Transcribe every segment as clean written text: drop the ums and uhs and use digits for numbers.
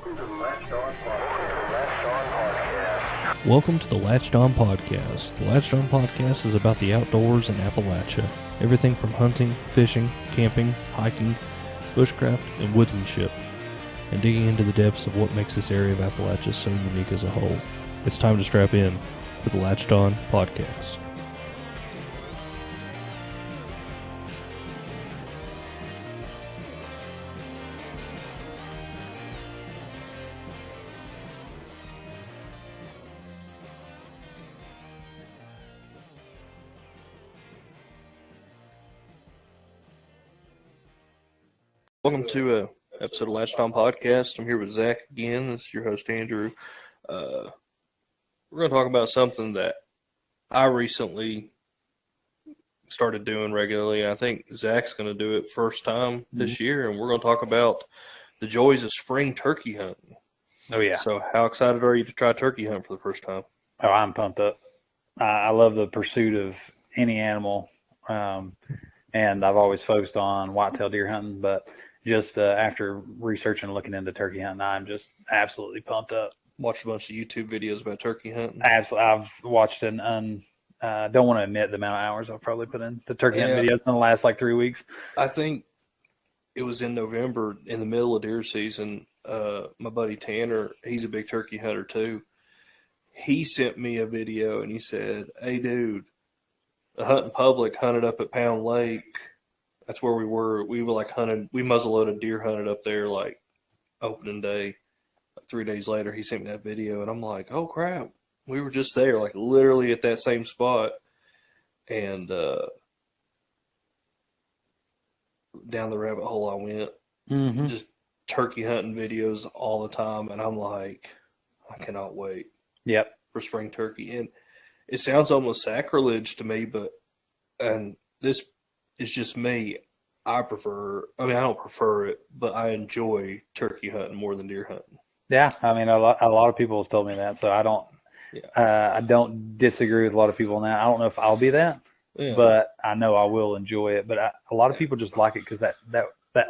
Welcome to the Latched On Podcast. The Latched On Podcast is about the outdoors in Appalachia. Everything from hunting, fishing, camping, hiking, bushcraft, and woodsmanship, and digging into the depths of what makes this area of Appalachia so unique as a whole. It's time to strap in for the Latched On Podcast. Welcome to an episode of Latched On Podcast. I'm here with Zac again. This is your host, Andrew. We're going to talk about something that I recently started doing regularly. I think Zac's going to do it first time this year, and we're going to talk about the joys of spring turkey hunting. Oh, yeah. So how excited are you to try turkey hunt for the first time? Oh, I'm pumped up. I love the pursuit of any animal, and I've always focused on whitetail deer hunting, but just after researching and looking into turkey hunting, I'm just absolutely pumped up. Watched a bunch of YouTube videos about turkey hunting. Absolutely. I've watched don't want to admit the amount of hours I've probably put into turkey hunting videos in the last 3 weeks. I think it was in November, in the middle of deer season. My buddy Tanner, he's a big turkey hunter too. He sent me a video and he said, "Hey dude, the hunting public hunted up at Pound Lake. That's where we were. We were hunted. We muzzleloaded deer hunted up there opening day. 3 days later, he sent me that video, and I'm like, "Oh crap, we were just there, literally at that same spot." And down the rabbit hole I went, just turkey hunting videos all the time, and I'm like, I cannot wait. Yep. For spring turkey, and it sounds almost sacrilege to me, and this is just me. I don't prefer it, but I enjoy turkey hunting more than deer hunting. Yeah, I mean, a lot of people have told me that, so I don't disagree with a lot of people on that. I don't know if I'll be that, but I know I will enjoy it. But a lot of people just like it because that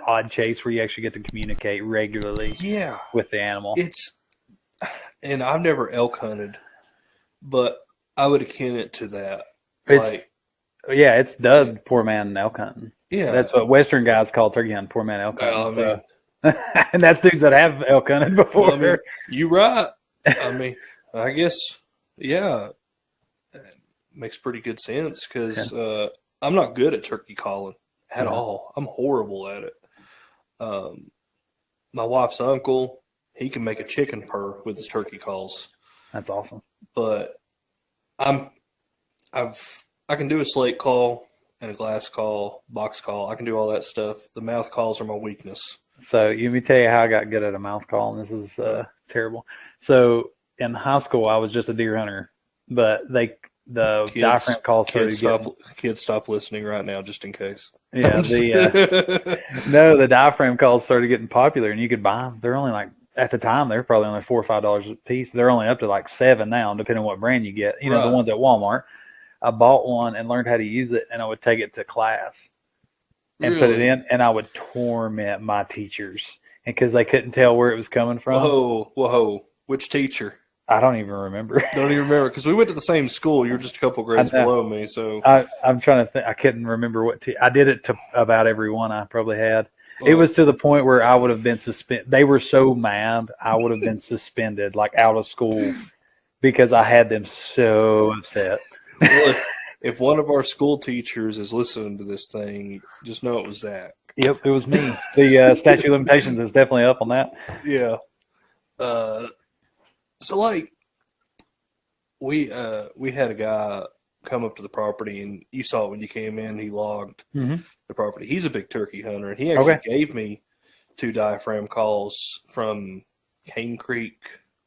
odd chase where you actually get to communicate regularly with the animal. And I've never elk hunted, but I would akin it to that. It's dubbed poor man elk hunting. Yeah. That's what Western guys call turkey hunting, poor man elk hunting. And that's dudes that have elk hunted before. Well, you're right. I guess, it makes pretty good sense because I'm not good at turkey calling at all. I'm horrible at it. My wife's uncle, he can make a chicken purr with his turkey calls. That's awesome. But I can do a slate call and a glass call, box call. I can do all that stuff. The mouth calls are my weakness. So let me tell you how I got good at a mouth call, and this is terrible. So in high school, I was just a deer hunter, but the diaphragm calls started Kids, stop listening right now, just in case. Yeah, the diaphragm calls started getting popular, and you could buy them. They're only at the time, they're probably only $4 or $5 a piece. They're only up to $7 now, depending on what brand you get. The ones at Walmart. I bought one and learned how to use it, and I would take it to class and put it in, and I would torment my teachers because they couldn't tell where it was coming from. Whoa. Which teacher? I don't even remember. Don't even remember because we went to the same school. You're just a couple grades below me. So I'm trying to think. I couldn't remember I did it to about every one I probably had. It was to the point where I would have been suspended. They were so mad, I would have been suspended, out of school, because I had them so upset. Well, if one of our school teachers is listening to this thing, just know it was Zac. Yep, it was me. The statute of limitations is definitely up on that. Yeah. So we had a guy come up to the property, and you saw it when you came in. He logged the property. He's a big turkey hunter, and he actually gave me 2 diaphragm calls from Cane Creek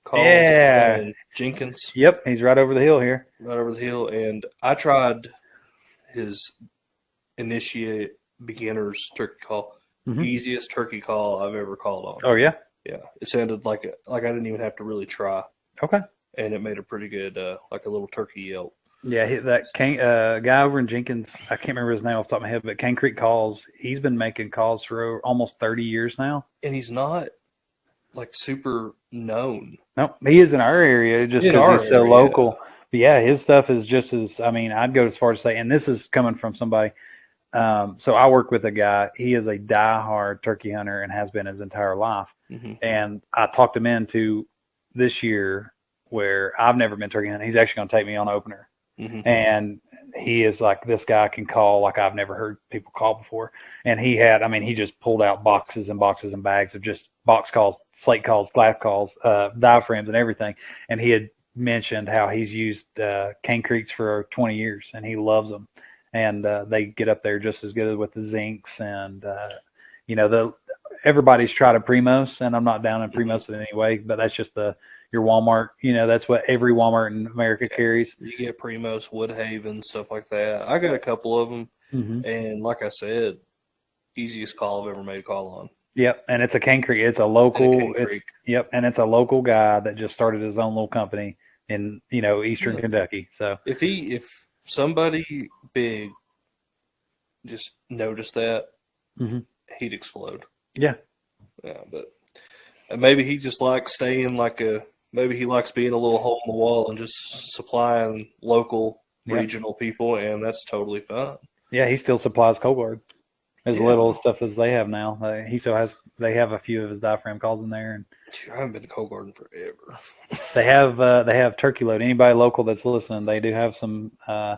Calls in Jenkins. Yep, he's right over the hill here. Right over the hill, and I tried his initiate beginner's turkey call. Easiest turkey call I've ever called on. Oh yeah. Yeah, it sounded like I didn't even have to really try. Okay. And it made a pretty good, like a little turkey yelp. Yeah, that guy over in Jenkins, I can't remember his name off the top of my head, but Cane Creek Calls, he's been making calls for almost 30 years now. And he's not like super known. No, he is in our area just because he's so local. But yeah, his stuff is just as, I mean, I'd go as far as to say, and this is coming from somebody. So I work with a guy. He is a diehard turkey hunter and has been his entire life. Mm-hmm. And I talked him into this year where I've never been turkey hunting. He's actually going to take me on opener. Mm-hmm. And he is like, this guy can call like I've never heard people call before. And he had, I mean, he just pulled out boxes and boxes and bags of just box calls, slate calls, glass calls, diaphragms and everything. And he had mentioned how he's used Cane Creeks for 20 years and he loves them. And they get up there just as good with the zincs. And, you know, everybody's tried a Primos, and I'm not down in Primos in any way, but that's just your Walmart. You know, that's what every Walmart in America carries. You get Primos, Woodhaven, stuff like that. I got a couple of them, and like I said, easiest call I've ever made a call on. Yep, and it's a Cane Creek. It's a local. And it's a local guy that just started his own little company in Eastern Kentucky. So if somebody big just noticed that, he'd explode. Yeah, but maybe he just likes staying maybe he likes being a little hole in the wall and just supplying local regional people, and that's totally fine. Yeah, he still supplies Cold Guard. As little stuff as they have now. They have a few of his diaphragm calls in there. And I haven't been to Cold Garden forever. They have Turkey Load. Anybody local that's listening, they do have some. I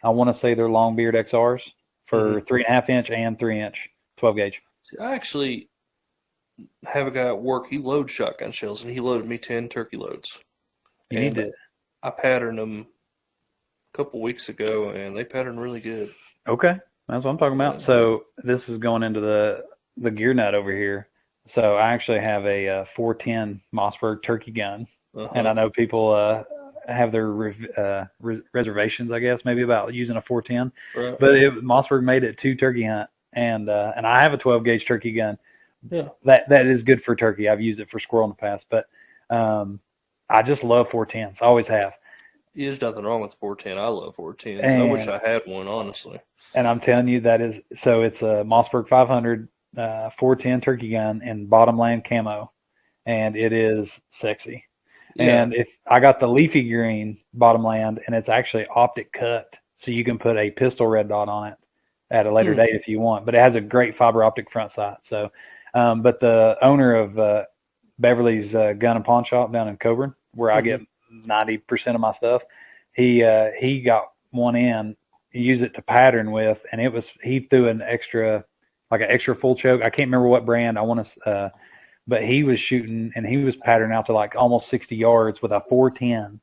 want to say they're Longbeard XRs for 3.5 inch and 3 inch 12 gauge. See, I actually have a guy at work. He loads shotgun shells, and he loaded me 10 turkey loads. You need to. I patterned them a couple weeks ago, and they patterned really good. Okay. That's what I'm talking about. So this is going into the gear nut over here. So I actually have a 410 Mossberg turkey gun, and I know people have their reservations, I guess, maybe about using a 410. Right. But Mossberg made it to turkey hunt, and I have a 12 gauge turkey gun. Yeah, that is good for turkey. I've used it for squirrel in the past, but I just love 410s. I always have. There's nothing wrong with 410. I love 410s. I wish I had one, honestly. And I'm telling you, it's a Mossberg 500 410 turkey gun in bottomland camo, and it is sexy. Yeah. And if I got the leafy green bottomland, and it's actually optic cut, so you can put a pistol red dot on it at a later date if you want. But it has a great fiber optic front sight. So, but the owner of Beverly's Gun and Pawn Shop down in Coburn, where I get 90% of my stuff, he got one in. He used it to pattern with, and he threw an extra full choke. I can't remember what brand. But he was shooting and he was patterning out to like almost 60 yards with a 410,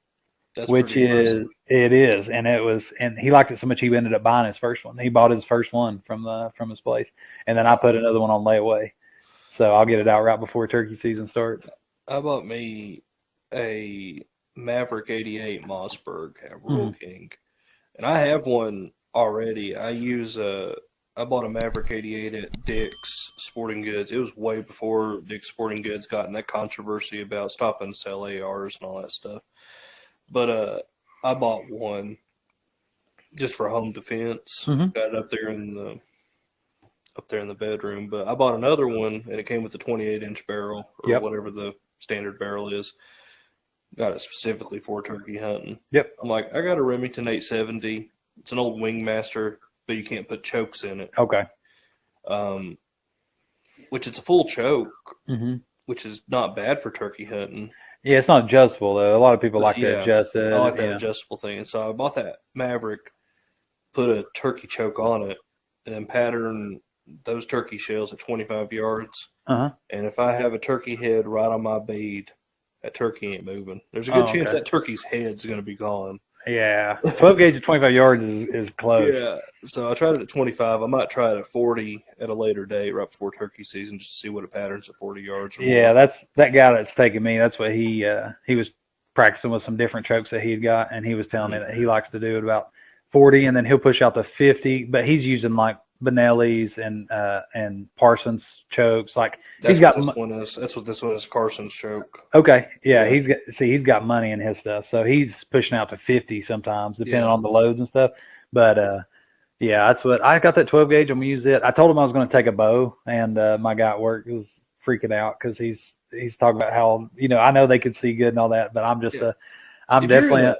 which is impressive. And he liked it so much he ended up buying his first one. He bought his first one from his place, and then I put another one on layaway, so I'll get it out right before turkey season starts. I bought me a Maverick 88 Mossberg Rural King, and I have one already. I bought a Maverick 88 at Dick's Sporting Goods. It was way before Dick's Sporting Goods got in that controversy about stopping to sell ARs and all that stuff. But I bought one just for home defense. Got it up there in the bedroom. But I bought another one, and it came with a 28-inch barrel or whatever the standard barrel is. Got it specifically for turkey hunting. Yep. I'm like, I got a Remington 870. It's an old Wingmaster, but you can't put chokes in it. Okay. Which it's a full choke, which is not bad for turkey hunting. Yeah, it's not adjustable though. A lot of people like to adjust it. I like that adjustable thing. And so I bought that Maverick, put a turkey choke on it, and then pattern those turkey shells at 25 yards. And if I have a turkey head right on my bead, that turkey ain't moving. There's a good chance that turkey's head's going to be gone. Yeah, 12 gauge at 25 yards is close. Yeah, so I tried it at 25. I might try it at 40 at a later date, right before turkey season, just to see what it patterns at 40 yards. Yeah, that's that guy that's taking me. That's what he was practicing with some different chokes that he had got, and he was telling me that he likes to do it about 40, and then he'll push out to 50. But he's using like Benelli's and Parsons chokes. Like that's what this one is, Carson's choke. Okay, yeah, he's got money in his stuff, so he's pushing out to 50 sometimes, depending on the loads and stuff. But yeah, that's what I got. That 12 gauge. I'm gonna use it. I told him I was going to take a bow, and my guy at work was freaking out because he's he's talking about how, I know they could see good and all that, but I'm just I'm if definitely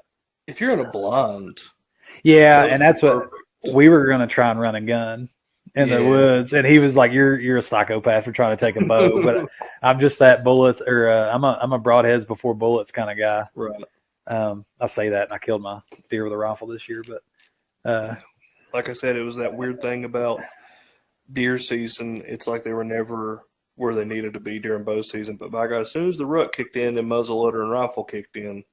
if you're in a blind, yeah, those and are that's what perfect. we were gonna try and run a gun in the Yeah. woods, and he was like, "You're a psychopath for trying to take a bow," but I'm just that bullets, or I'm a broadheads before bullets kind of guy. Right. I say that, and I killed my deer with a rifle this year, but Like I said, it was that weird thing about deer season. It's like they were never where they needed to be during bow season. But by God, as soon as the rut kicked in and muzzleloader and rifle kicked in,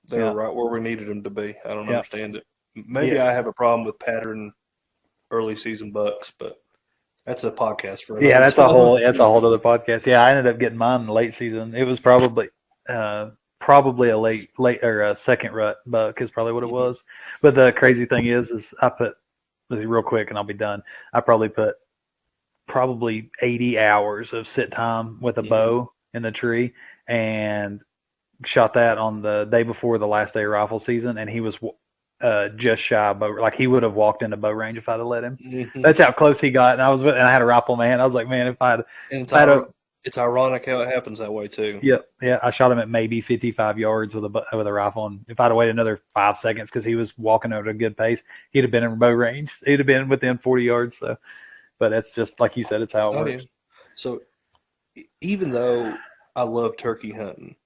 they were yeah, right where we needed them to be. I don't yeah, understand it. Maybe yeah. I have a problem with pattern early season bucks, but that's a podcast for Yeah, another time. that's a whole other podcast. Yeah, I ended up getting mine in the late season. It was probably a late or a second rut buck is probably what it was. But the crazy thing is I put real quick and I'll be done. I probably 80 hours of sit time with a bow in the tree and shot that on the day before the last day of rifle season, and he was just shy of bow. Like he would have walked into bow range if I'd have let him. That's how close he got. And I had a rifle in my hand. I was like, man, if And it's ironic how it happens that way too. Yeah, I shot him at maybe 55 yards with a rifle, and if I'd have waited another 5 seconds because he was walking at a good pace, he'd have been in bow range. He'd have been within 40 yards. So, but it's just like you said, it's how it works. Yeah. So even though I love turkey hunting,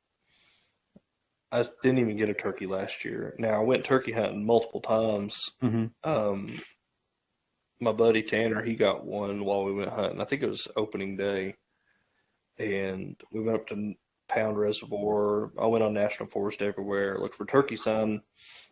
I didn't even get a turkey last year. Now I went turkey hunting multiple times. Mm-hmm. My buddy Tanner, he got one while we went hunting. I think it was opening day, and we went up to Pound Reservoir. I went on National Forest everywhere, looked for turkey sign,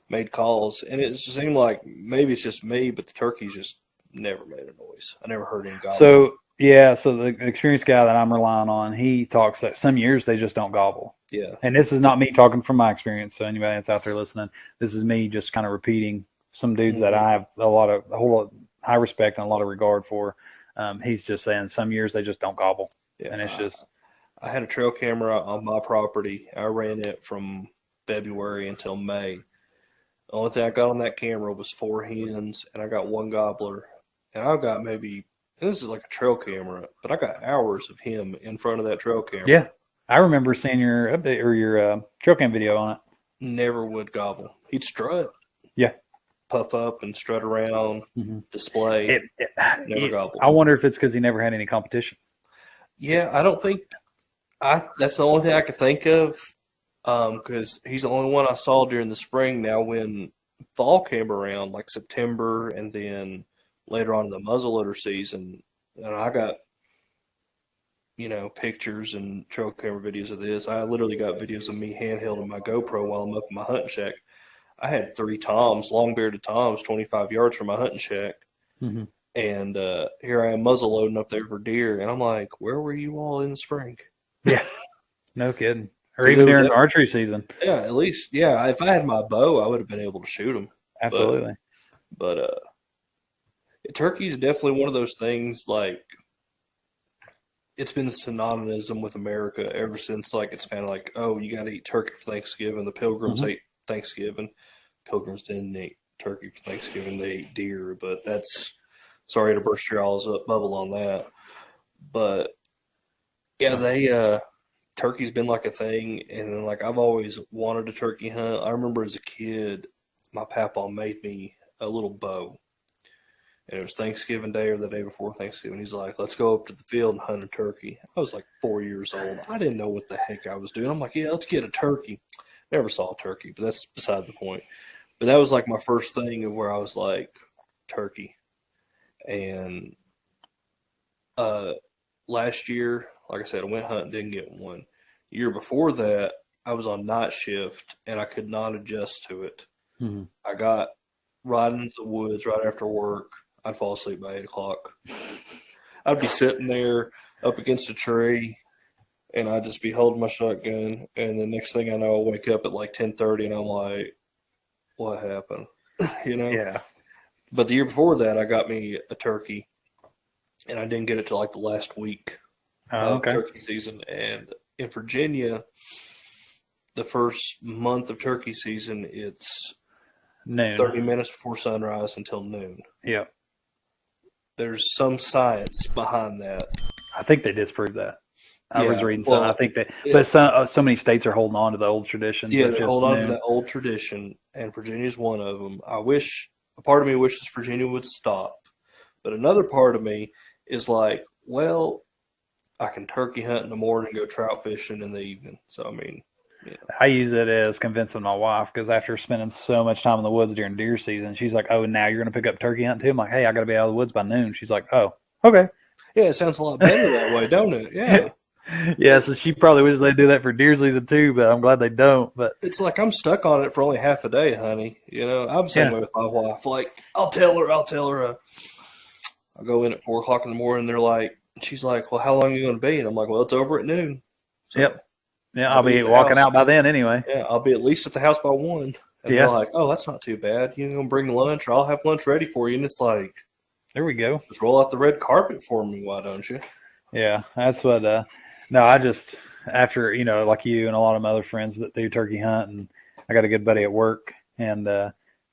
made calls, and it just seemed like maybe it's just me, but the turkeys just never made a noise. I never heard any gobbling. So the experienced guy that I'm relying on, he talks that some years they just don't gobble. Yeah. And this is not me talking from my experience. So anybody that's out there listening, this is me just kind of repeating some dudes that I have a whole lot high respect and a lot of regard for. He's just saying some years they just don't gobble. Yeah. And it's just. I had a trail camera on my property. I ran it from February until May. The only thing I got on that camera was 4 hens, and I got 1 gobbler. And I got maybe, and this is like a trail camera, but I got hours of him in front of that trail camera. Yeah, I remember seeing your update or your trail cam video on it. Never would gobble. He'd strut. Yeah. Puff up and strut around, display. Never gobble. I wonder if it's because he never had any competition. Yeah, I don't think that's the only thing I could think of, because he's the only one I saw during the spring. Now, when fall came around, like September, and then later on in the muzzleloader season, and I got, pictures and trail camera videos of this. I literally got videos of me handheld in my GoPro while I'm up in my hunting shack. I had 3 toms, long bearded toms, 25 yards from my hunting shack. Mm-hmm. And here I am muzzle loading up there for deer. And I'm like, where were you all in the spring? Yeah, no kidding. Or even during archery season. Yeah, at least, yeah. If I had my bow, I would have been able to shoot them. Absolutely. But turkey is definitely one of those things, like, it's been synonymous with America ever since, like, it's kind of like, oh, you got to eat turkey for Thanksgiving. The Pilgrims ate Thanksgiving. Pilgrims didn't eat turkey for Thanksgiving. They ate deer, but that's, sorry to burst your all's bubble on that. But, yeah, turkey's been like a thing, and then, like, I've always wanted to turkey hunt. I remember as a kid, my papa made me a little bow. And it was Thanksgiving Day or the day before Thanksgiving. He's like, let's go up to the field and hunt a turkey. I was like 4 years old. I didn't know what the heck I was doing. I'm like, yeah, let's get a turkey. Never saw a turkey, but that's beside the point. But that was like my first thing of where I was like, turkey. And last year, like I said, I went hunting, didn't get one. The year before that, I was on night shift, and I could not adjust to it. Mm-hmm. I got right into the woods right after work. I'd fall asleep by 8 o'clock. I'd be sitting there up against a tree, and I'd just be holding my shotgun. And the next thing I know, I wake up at like 10:30, and I'm like, what happened? Yeah. But the year before that, I got me a turkey, and I didn't get it till like the last week of turkey season. And in Virginia, the first month of turkey season, it's noon. 30 minutes before sunrise until noon. Yeah. There's some science behind that. I think they disproved that. I was reading something. I think that, but so many states are holding on to the old traditions. Yeah, they hold on to that old tradition, and Virginia's one of them. A part of me wishes Virginia would stop, but another part of me is like, well, I can turkey hunt in the morning, go trout fishing in the evening. So I mean, I use it as convincing my wife because after spending so much time in the woods during deer season, she's like, "Oh, now you're going to pick up turkey hunting too?" I'm like, "Hey, I got to be out of the woods by noon." She's like, "Oh, okay." Yeah, it sounds a lot better that way, don't it? Yeah. Yeah, so she probably wishes they do that for deer season too, but I'm glad they don't. But it's like I'm stuck on it for only half a day, honey. I'm the same way with my wife. Like, I'll tell her. I'll go in at 4:00 in the morning. They're like, she's like, "Well, how long are you going to be?" And I'm like, "Well, it's over at noon." So yep. Yeah, I'll be walking out by then anyway. Yeah, I'll be at least at the house by 1. And they're like, "Oh, that's not too bad. You're going to bring lunch, or I'll have lunch ready for you." And it's like, there we go. Just roll out the red carpet for me, why don't you? Yeah, that's what. No, I just after like you and a lot of my other friends that do turkey hunt, and I got a good buddy at work, and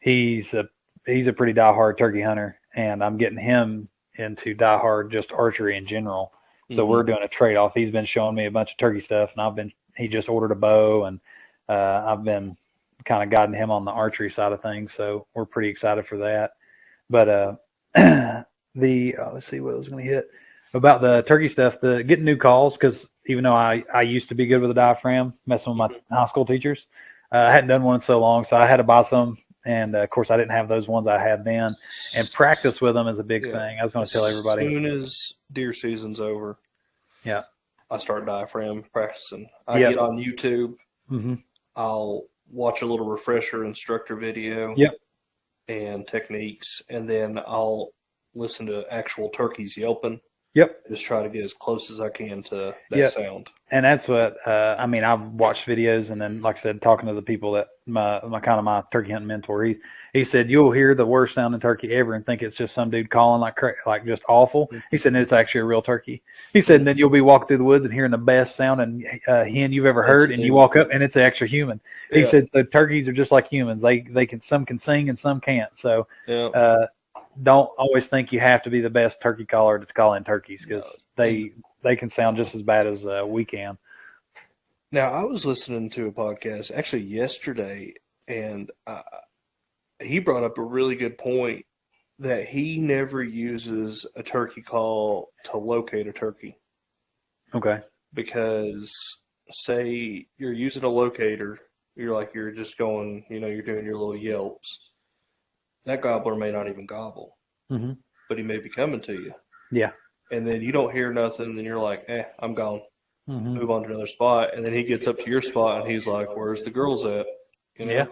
he's a pretty diehard turkey hunter, and I'm getting him into diehard just archery in general. So we're doing a trade off. He's been showing me a bunch of turkey stuff, and he just ordered a bow, and I've been kind of guiding him on the archery side of things. So we're pretty excited for that. But let's see what I was going to hit about the turkey stuff. The getting new calls, because even though I used to be good with a diaphragm, messing with my high school teachers, I hadn't done one in so long, so I had to buy some. And of course, I didn't have those ones I had then. And practice with them is a big thing. I was going to tell everybody. As soon as deer season's over, I start diaphragm practicing. I get on YouTube. Mm-hmm. I'll watch a little refresher instructor video. Yep. And techniques, and then I'll listen to actual turkeys yelping. Yep. Just try to get as close as I can to that sound. And that's what I mean. I've watched videos, and then, like I said, talking to the people that my turkey hunting mentor, he said you'll hear the worst sounding turkey ever and think it's just some dude calling like just awful. He said it's actually a real turkey. He said and then you'll be walking through the woods and hearing the best sounding hen you've ever heard, and you walk up and it's an extra human. He said the turkeys are just like humans. Some can sing and some can't. So don't always think you have to be the best turkey caller to call in turkeys, because they can sound just as bad as we can. Now, I was listening to a podcast actually yesterday, and he brought up a really good point that he never uses a turkey call to locate a turkey. Okay. Because say you're using a locator, you're just going, you're doing your little yelps. That gobbler may not even gobble, but he may be coming to you. Yeah. And then you don't hear nothing, and then you're like, I'm gone. Move on to another spot. And then he gets up to your spot, and he's like, where's the girls at? Yeah,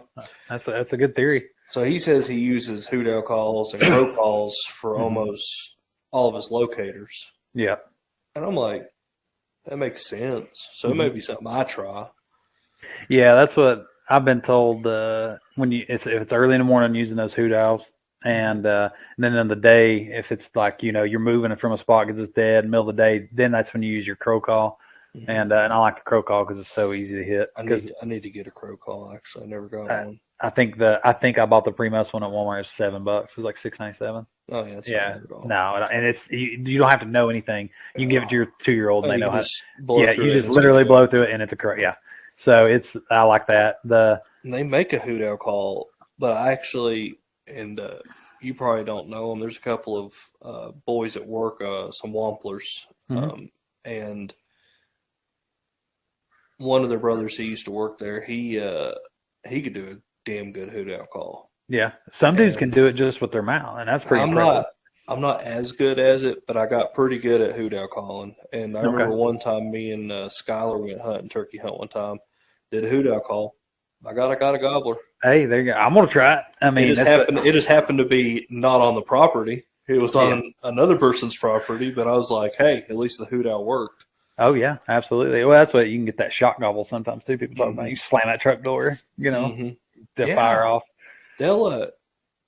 that's a good theory. So he says he uses hoot owl calls and crow calls for almost all of his locators. Yeah. And I'm like, that makes sense. So it may be something I try. Yeah, that's what I've been told. If it's early in the morning, using those hoot owls, and then in the day, if it's like you're moving from a spot because it's dead, middle of the day, then that's when you use your crow call. And I like the crow call because it's so easy to hit. I need to get a crow call. Actually, I never got one. I think I bought the Primus one at Walmart. It's $7. It was like $6.97. Oh yeah, that's not bad at all. No, and it's you don't have to know anything. You can give it to your 2-year-old, and they know how. You just literally blow through it, and it's a crow. Yeah, so I like that. They make a hoot owl call, but I actually, and you probably don't know them. There's a couple of boys at work, some Wamplers, and one of their brothers, he used to work there. He could do a damn good hoot owl call. Yeah, some dudes can do it just with their mouth, and that's pretty impressive. I'm not as good as it, but I got pretty good at hoot owl calling. And I remember one time me and Skylar went hunting turkey hunt one time, did a hoot owl call. I got a gobbler. Hey, there you go. I'm gonna try it. I mean, it just happened to be not on the property. It was on another person's property, but I was like, hey, at least the hoot owl worked. Oh yeah, absolutely. Well, that's what you can get that shock gobble sometimes too. People talk about you slam that truck door, the fire off. They'll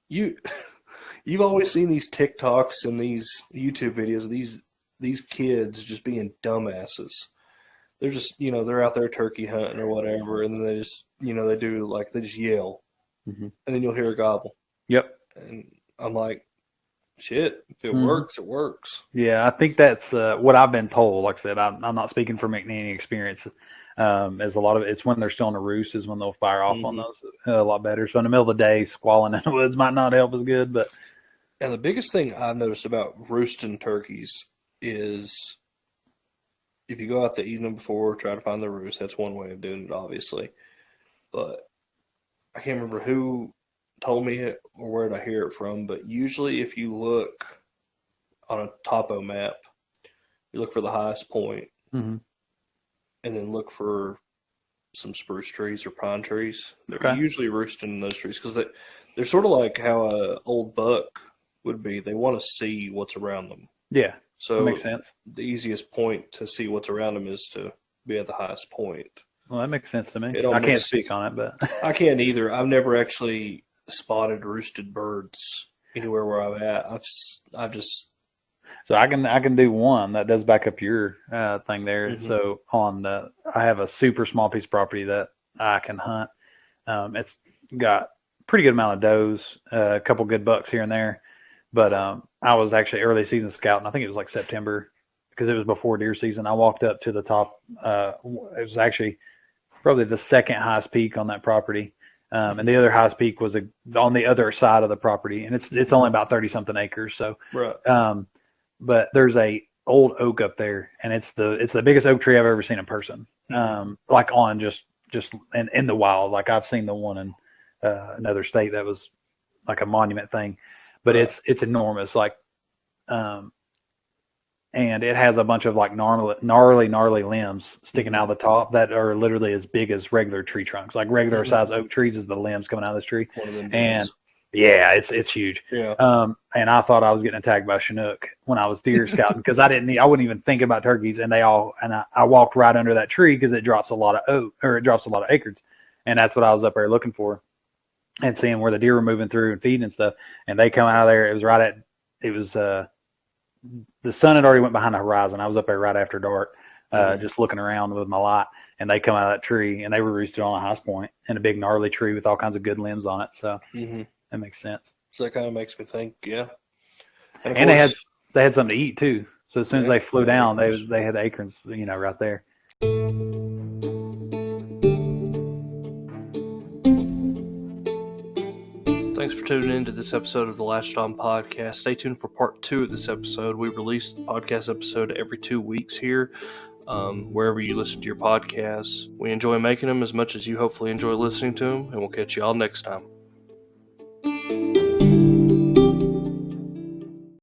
you've always seen these TikToks and these YouTube videos of these kids just being dumbasses. They're just they're out there turkey hunting or whatever, and then they just they just yell, and then you'll hear a gobble. Yep. And I'm like, shit, if it works, it works. Yeah, I think that's what I've been told. Like I said, I'm not speaking from any experience. As a lot of it's when they're still on the roost is when they'll fire off on those a lot better. So in the middle of the day, squalling in the woods might not help as good. But and the biggest thing I've noticed about roosting turkeys is if you go out the evening before, try to find the roost. That's one way of doing it, obviously. But I can't remember who told me it or where did I hear it from. But usually, if you look on a topo map, you look for the highest point, and then look for some spruce trees or pine trees. They're usually roosting in those trees because they're sort of like how a old buck would be. They want to see what's around them. Yeah, so that makes sense. The easiest point to see what's around them is to be at the highest point. Well, that makes sense to me. I can't speak on it, but I can't either. I've never actually spotted roosted birds anywhere where I'm at. I've just. So I can do one that does back up your thing there. Mm-hmm. So I have a super small piece of property that I can hunt. It's got pretty good amount of does, a couple good bucks here and there. But I was actually early season scouting. I think it was like September because it was before deer season. I walked up to the top. It was actually probably the second highest peak on that property. And the other highest peak was on the other side of the property. And it's only about 30 something acres. So, right. But there's a old oak up there, and it's the biggest oak tree I've ever seen in person. Like on just in the wild. Like I've seen the one in another state that was like a monument thing, but it's enormous. Like, and it has a bunch of like gnarly limbs sticking out of the top that are literally as big as regular tree trunks. Like regular size oak trees is the limbs coming out of this tree. One of them and yeah, it's huge. Yeah. And I thought I was getting attacked by Chinook when I was deer scouting because I wouldn't even think about turkeys. And I walked right under that tree because it drops a lot of acorns. And that's what I was up there looking for and seeing where the deer were moving through and feeding and stuff. And they come out of there. It was the sun had already went behind the horizon. I was up there right after dark, just looking around with my light. And they come out of that tree and they were roosted on a highest point in a big gnarly tree with all kinds of good limbs on it. So. That makes sense. So that kind of makes me think, yeah. And they had something to eat too. So as soon as they flew down, they had the acorns, right there. Thanks for tuning in to this episode of the Latched On Podcast. Stay tuned for part 2 of this episode. We release the podcast episode every 2 weeks here, wherever you listen to your podcasts. We enjoy making them as much as you hopefully enjoy listening to them, and we'll catch you all next time.